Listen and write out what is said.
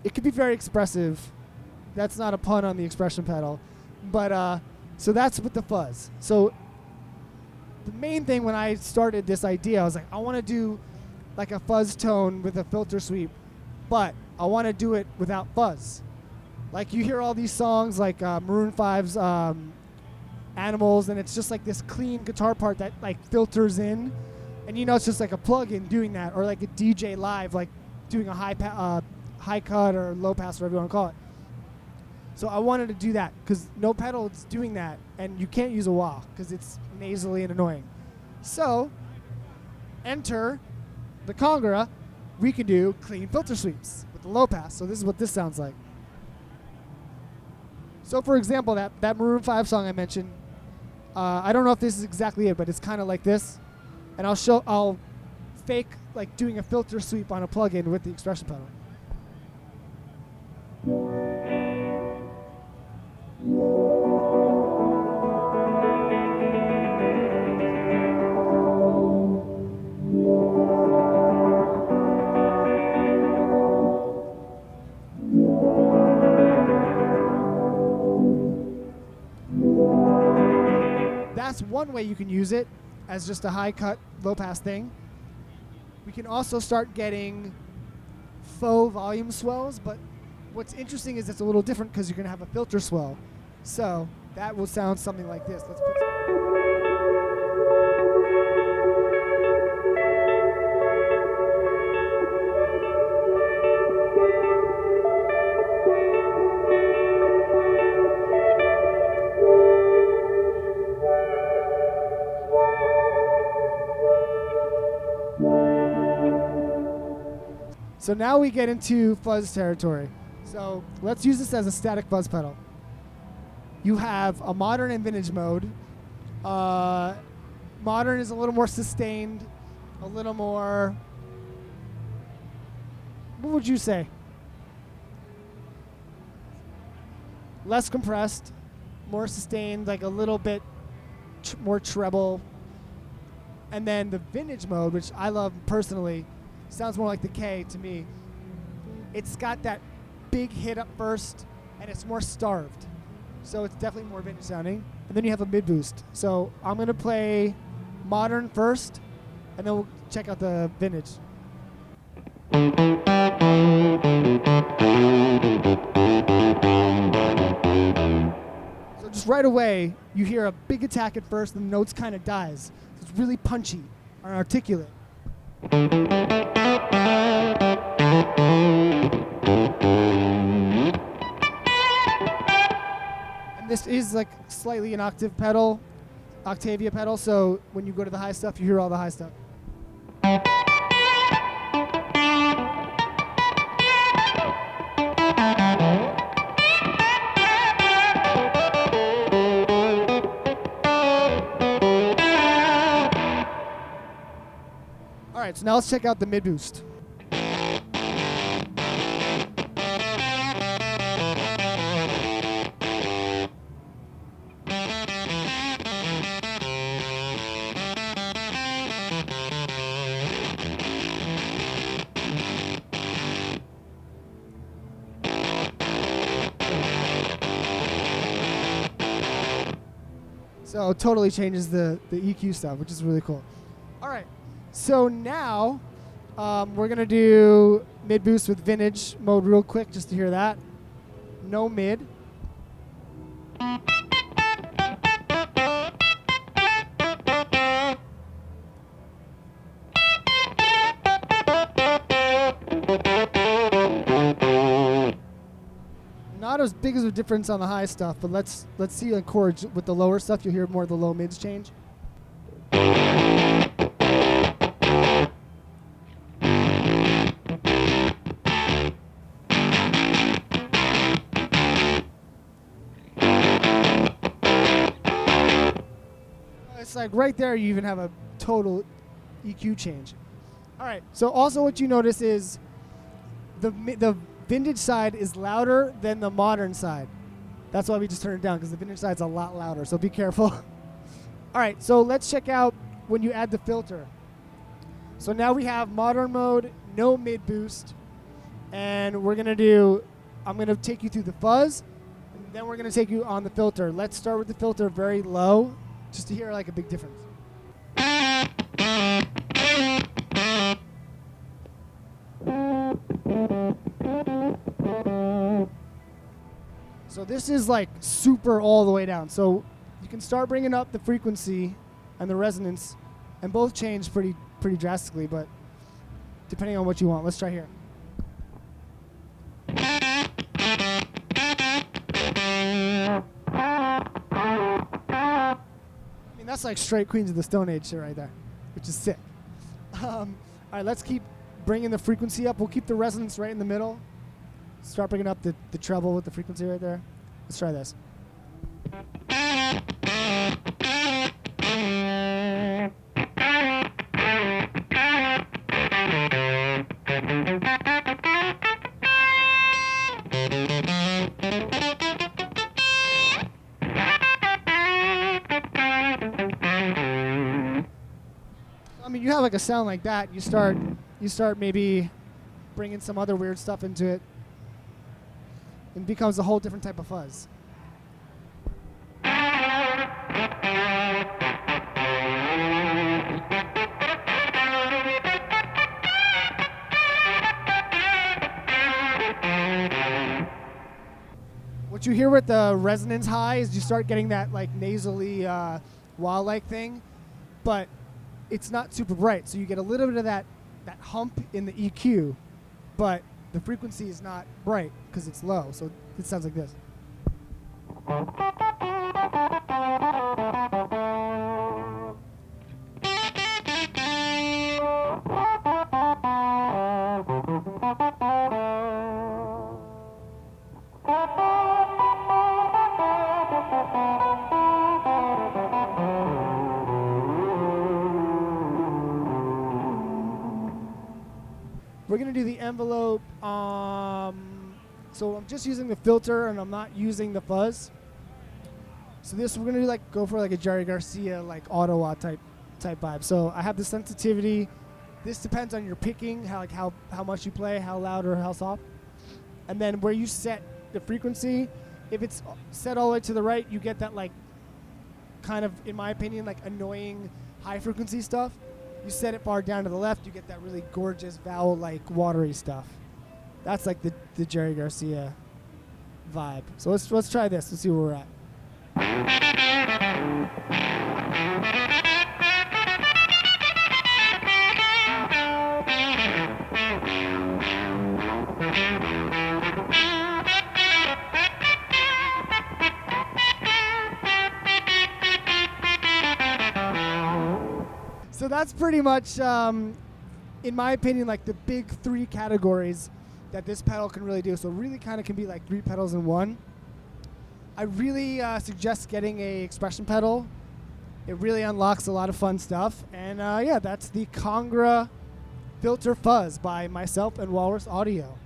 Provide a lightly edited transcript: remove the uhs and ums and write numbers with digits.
it could be very expressive. That's not a pun on the expression pedal. But so that's with the fuzz. So the main thing when I started this idea, I was like, I want to do like a fuzz tone with a filter sweep, but I want to do it without fuzz. Like you hear all these songs like Maroon 5's Animals, and it's just like this clean guitar part that like filters in, and you know it's just like a plug-in doing that, or like a DJ live like doing a high cut or low pass, whatever you want to call it. So I wanted to do that because no pedal is doing that, and you can't use a wah because it's nasally and annoying. So enter the Kangra. We can do clean filter sweeps with the low pass. So this is what this sounds like. So for example, that Maroon 5 song I mentioned, I don't know if this is exactly it, but it's kind of like this. And I'll fake like doing a filter sweep on a plugin with the expression pedal. That's one way you can use it as just a high cut, low pass thing. We can also start getting faux volume swells, but what's interesting is it's a little different because you're going to have a filter swell. So that will sound something like this. Let's put So now we get into fuzz territory. So let's use this as a static fuzz pedal. You have a modern and vintage mode. Modern is a little more sustained, a little more, what would you say? Less compressed, more sustained, like a little bit more treble. And then the vintage mode, which I love personally, sounds more like the K to me. It's got that big hit up first, and it's more starved. So it's definitely more vintage sounding. And then you have a mid boost. So I'm gonna play modern first, and then we'll check out the vintage. So just right away, you hear a big attack at first, and the notes kind of dies. It's really punchy and articulate. And this is like slightly an Octavia pedal, so when you go to the high stuff, you hear all the high stuff. All right, so now let's check out the mid boost. So it totally changes the EQ stuff, which is really cool. All right, so now we're gonna do mid boost with vintage mode real quick, just to hear that. No mid. Not as big as a difference on the high stuff, but let's see a chord with the lower stuff. You'll hear more of the low mids change. It's like right there you even have a total EQ change. All right, so also what you notice is the vintage side is louder than the modern side. That's why we just turned it down, because the vintage side's a lot louder, so be careful. All right, so let's check out when you add the filter. So now we have modern mode, no mid boost, and I'm gonna take you through the fuzz, and then we're gonna take you on the filter. Let's start with the filter very low, just to hear like a big difference. So this is like super all the way down. So you can start bringing up the frequency and the resonance, and both change pretty drastically, but depending on what you want. Let's try here. I mean, that's like straight Queens of the Stone Age shit right there, which is sick. All right, let's keep bringing the frequency up. We'll keep the resonance right in the middle. Start bringing up the treble with the frequency right there. Let's try this. I mean, you have like a sound like that. You start maybe bringing some other weird stuff into it, and it becomes a whole different type of fuzz. What you hear with the resonance high is you start getting that like nasally wah-like thing, but it's not super bright. So you get a little bit of that hump in the EQ, but the frequency is not bright because it's low. So it sounds like this. We're going to do the envelope. So I'm just using the filter and I'm not using the fuzz. So this we're going to go for like a Jerry Garcia like Ottawa type vibe. So I have the sensitivity. This depends on your picking, how much you play, how loud or how soft. And then where you set the frequency, if it's set all the way to the right, you get that like kind of, in my opinion, like annoying high frequency stuff. You set it far down to the left, you get that really gorgeous vowel-like watery stuff. That's like the Jerry Garcia vibe. So let's try this. Let's see where we're at. So that's pretty much, in my opinion, like the big three categories that this pedal can really do. So it really kind of can be like three pedals in one. I really suggest getting a expression pedal. It really unlocks a lot of fun stuff. And yeah, that's the Kangra Filter Fuzz by myself and Walrus Audio.